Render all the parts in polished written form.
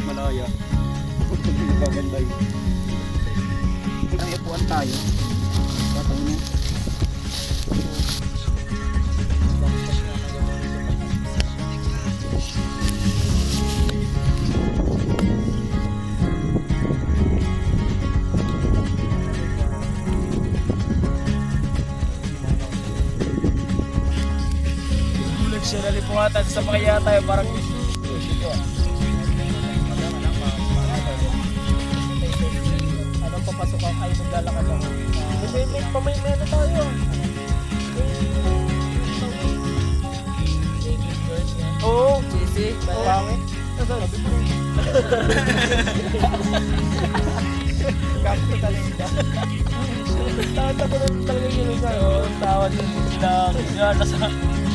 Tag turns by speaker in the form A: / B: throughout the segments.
A: Malaya. Maganda yun. Ang ipuan tayo. Tatang niya.
B: Siya nalipungatan sa mga yata yung parang ano papasok ang ay maglalakad ako. May ano tayo. Oo, Jesse, pangit. Sabi ko. Kapit talaga. Tawad ko naman talaga yun. Tawad yun.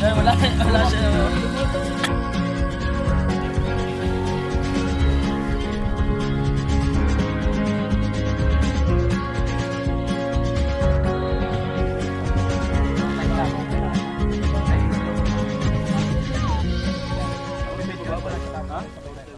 B: Wala siya.